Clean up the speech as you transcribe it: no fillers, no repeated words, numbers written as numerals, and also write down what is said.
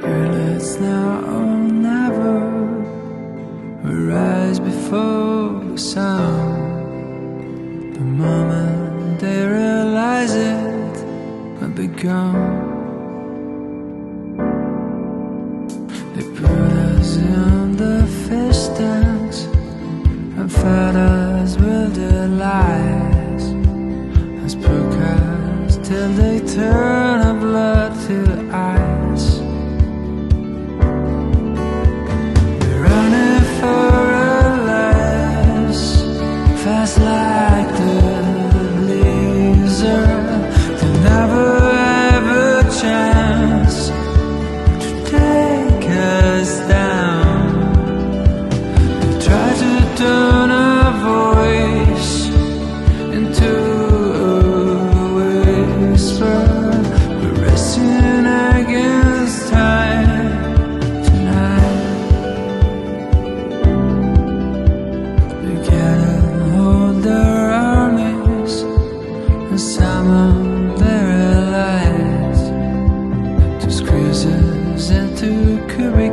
Girl, it's now or never. We rise before the sun. The moment they realize it, we'll be gone. They put us in the fish tanks and fed us with their lies, as broadcast till they turn our blood to ice. We're running for our lives, fast like the blizzard. They never have a chance to take us down. They try to turn our voice into a whisper. We're racing against time tonight. We gather all their armies and summon their allies to squeeze us into cubes